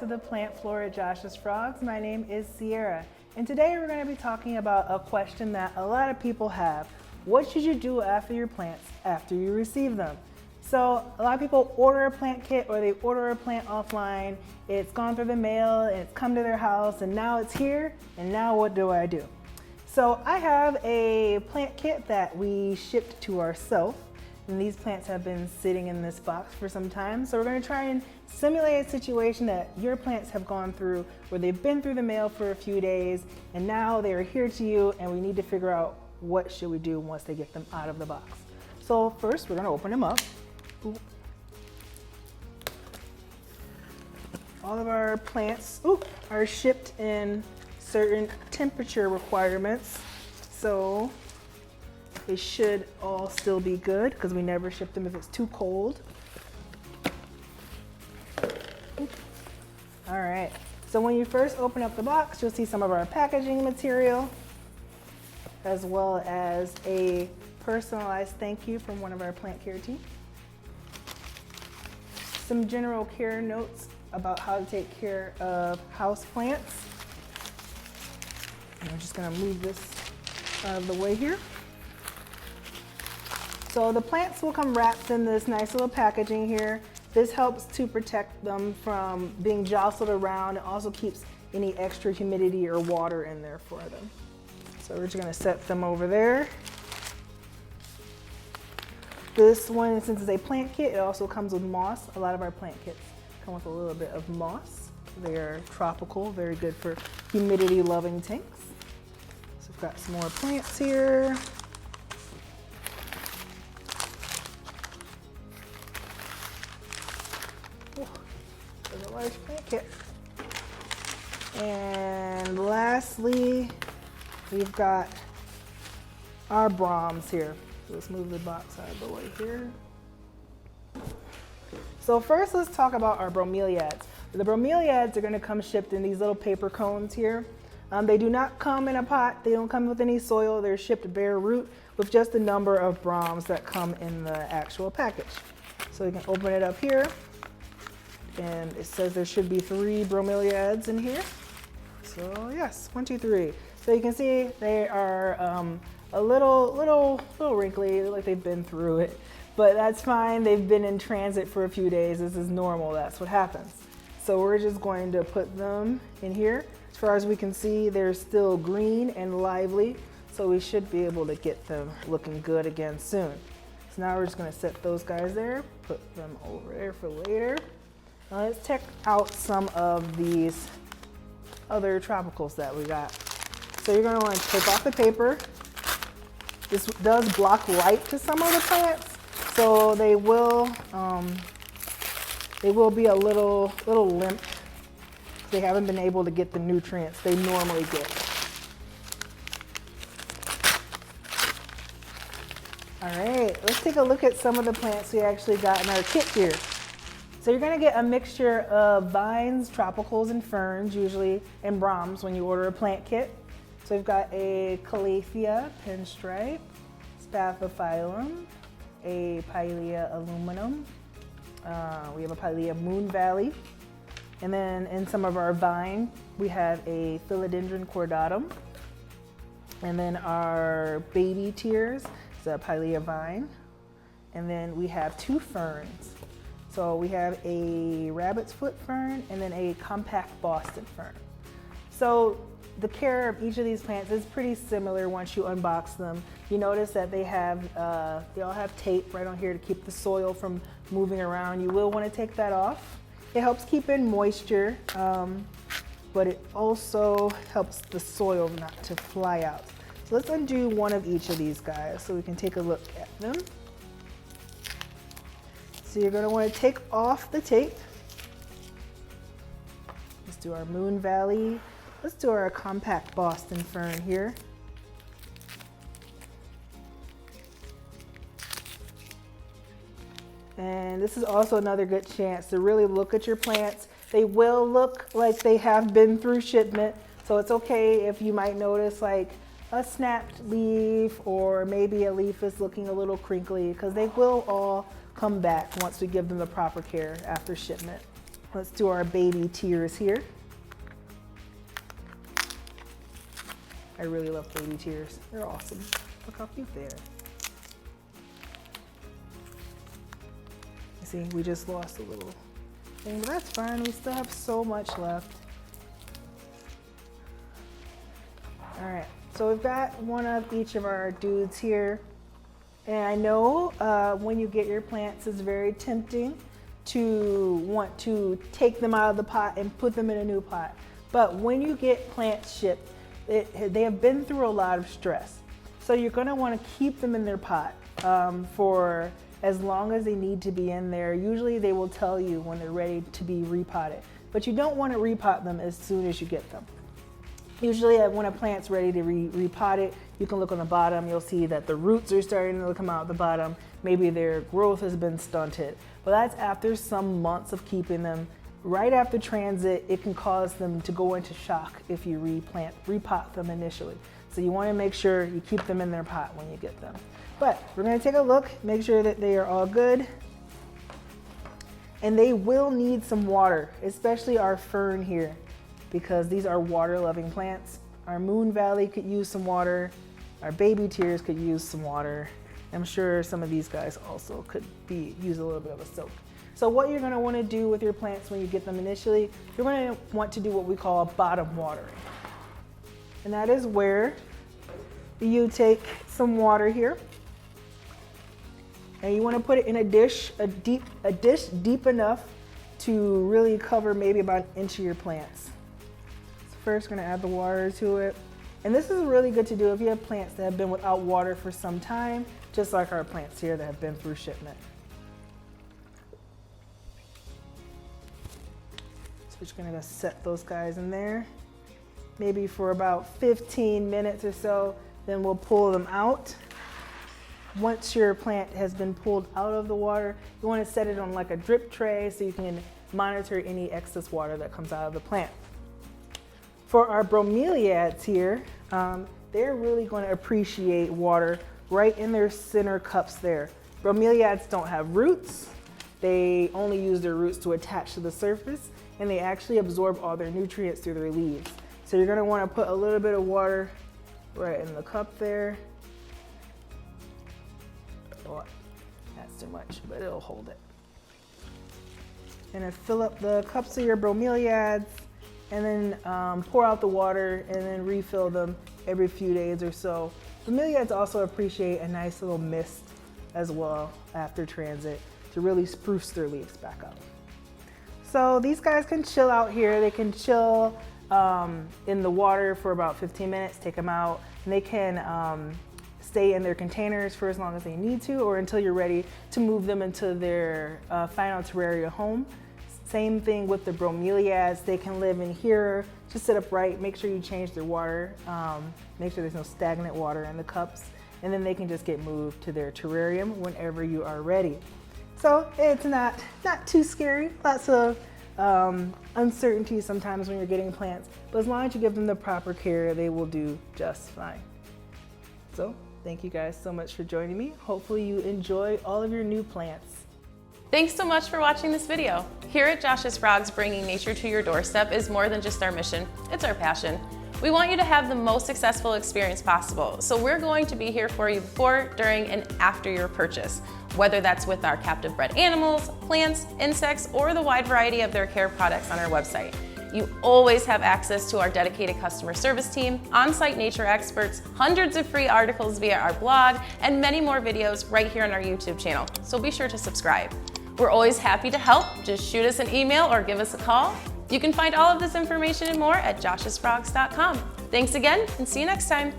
to the plant floor at Josh's Frogs. My name is Sierra, and today we're going to be talking about a question that a lot of people have. What should you do after your plants after you receive them? So a lot of people order a plant kit or they order a plant offline. It's gone through the mail and it's come to their house and now it's here, and now what do I do? So I have a plant kit that we shipped to ourselves. And these plants have been sitting in this box for some time. So we're going to try and simulate a situation that your plants have gone through where they've been through the mail for a few days and now they are here to you, and we need to figure out what should we do once they get them out of the box. So first we're going to open them up. All of our plants are shipped in certain temperature requirements. So they should all still be good because we never ship them if it's too cold. All right, so when you first open up the box, you'll see some of our packaging material, as well as a personalized thank you from one of our plant care team. Some general care notes about how to take care of house plants. I'm just gonna move this out of the way here. So the plants will come wrapped in this nice little packaging here. This helps to protect them from being jostled around. It also keeps any extra humidity or water in there for them. So we're just gonna set them over there. This one, since it's a plant kit, it also comes with moss. A lot of our plant kits come with a little bit of moss. They are tropical, very good for humidity loving tanks. So we've got some more plants here. There's a large plant kit. And lastly, we've got our Brahms here. Let's move the box out of the way here. So first, let's talk about our bromeliads. The bromeliads are going to come shipped in these little paper cones here. They do not come in a pot. They don't come with any soil. They're shipped bare root with just a number of Brahms that come in the actual package. So you can open it up here. And it says there should be 3 bromeliads in here. So yes, 1, 2, 3. So you can see they are a little wrinkly, like they've been through it, but that's fine. They've been in transit for a few days. This is normal. That's what happens. So we're just going to put them in here. As far as we can see, they're still green and lively, so we should be able to get them looking good again soon. So now we're just going to set those guys there, put them over there for later. Now let's check out some of these other tropicals that we got. So you're going to want to take off the paper. This does block light to some of the plants, so they will be a little limp. They haven't been able to get the nutrients they normally get. All right, let's take a look at some of the plants we actually got in our kit here. So you're gonna get a mixture of vines, tropicals, and ferns, usually, and Brahms when you order a plant kit. So we've got a Calathea pinstripe, Spathiphyllum, a Pilea aluminum. We have a Pilea Moon Valley. And then in some of our vine, we have a Philodendron cordatum. And then our baby tears is a Pilea vine. And then we have 2 ferns. So we have a rabbit's foot fern and then a compact Boston fern. So the care of each of these plants is pretty similar once you unbox them. You notice that they all have tape right on here to keep the soil from moving around. You will want to take that off. It helps keep in moisture, but it also helps the soil not to fly out. So let's undo one of each of these guys so we can take a look at them. So you're going to want to take off the tape. Let's do our Moon Valley. Let's do our compact Boston fern here. And this is also another good chance to really look at your plants. They will look like they have been through shipment, so it's okay if you might notice like a snapped leaf or maybe a leaf is looking a little crinkly, because they will all come back once we give them the proper care after shipment. Let's do our baby tears here. I really love baby tears. They're awesome. Look how cute they are. You see, we just lost a little thing, but that's fine. We still have so much left. All right, so we've got one of each of our dudes here. And I know when you get your plants, it's very tempting to want to take them out of the pot and put them in a new pot. But when you get plants shipped, they have been through a lot of stress. So you're gonna wanna keep them in their pot for as long as they need to be in there. Usually they will tell you when they're ready to be repotted, but you don't wanna repot them as soon as you get them. Usually when a plant's ready to repot it, you can look on the bottom, you'll see that the roots are starting to come out the bottom. Maybe their growth has been stunted, but that's after some months of keeping them. Right after transit, it can cause them to go into shock if you repot them initially. So you wanna make sure you keep them in their pot when you get them. But we're gonna take a look, make sure that they are all good. And they will need some water, especially our fern here, because these are water-loving plants. Our Moon Valley could use some water. Our baby tears could use some water. I'm sure some of these guys also could use a little bit of a soak. So what you're gonna wanna do with your plants when you get them initially, you're gonna want to do what we call a bottom watering. And that is where you take some water here, and you wanna put it in a dish deep enough to really cover maybe about an inch of your plants. First, we're gonna add the water to it. And this is really good to do if you have plants that have been without water for some time, just like our plants here that have been through shipment. So we're just gonna set those guys in there, maybe for about 15 minutes or so, then we'll pull them out. Once your plant has been pulled out of the water, you wanna set it on like a drip tray so you can monitor any excess water that comes out of the plant. For our bromeliads here, they're really going to appreciate water right in their center cups there. Bromeliads don't have roots. They only use their roots to attach to the surface, and they actually absorb all their nutrients through their leaves. So you're going to want to put a little bit of water right in the cup there. Oh, that's too much, but it'll hold it. And then fill up the cups of your bromeliads, and then pour out the water and then refill them every few days or so. Bromeliads also appreciate a nice little mist as well after transit to really spruce their leaves back up. So these guys can chill out here. They can chill in the water for about 15 minutes, take them out, and they can stay in their containers for as long as they need to, or until you're ready to move them into their final terraria home. Same thing with the bromeliads. They can live in here. Just sit upright, make sure you change their water, make sure there's no stagnant water in the cups, and then they can just get moved to their terrarium whenever you are ready. So it's not too scary. Lots of uncertainty sometimes when you're getting plants, but as long as you give them the proper care, they will do just fine. So thank you guys so much for joining me. Hopefully you enjoy all of your new plants. Thanks so much for watching this video. Here at Josh's Frogs, bringing nature to your doorstep is more than just our mission, it's our passion. We want you to have the most successful experience possible, so we're going to be here for you before, during, and after your purchase, whether that's with our captive-bred animals, plants, insects, or the wide variety of their care products on our website. You always have access to our dedicated customer service team, on-site nature experts, hundreds of free articles via our blog, and many more videos right here on our YouTube channel, so be sure to subscribe. We're always happy to help. Just shoot us an email or give us a call. You can find all of this information and more at joshsfrogs.com. Thanks again, and see you next time.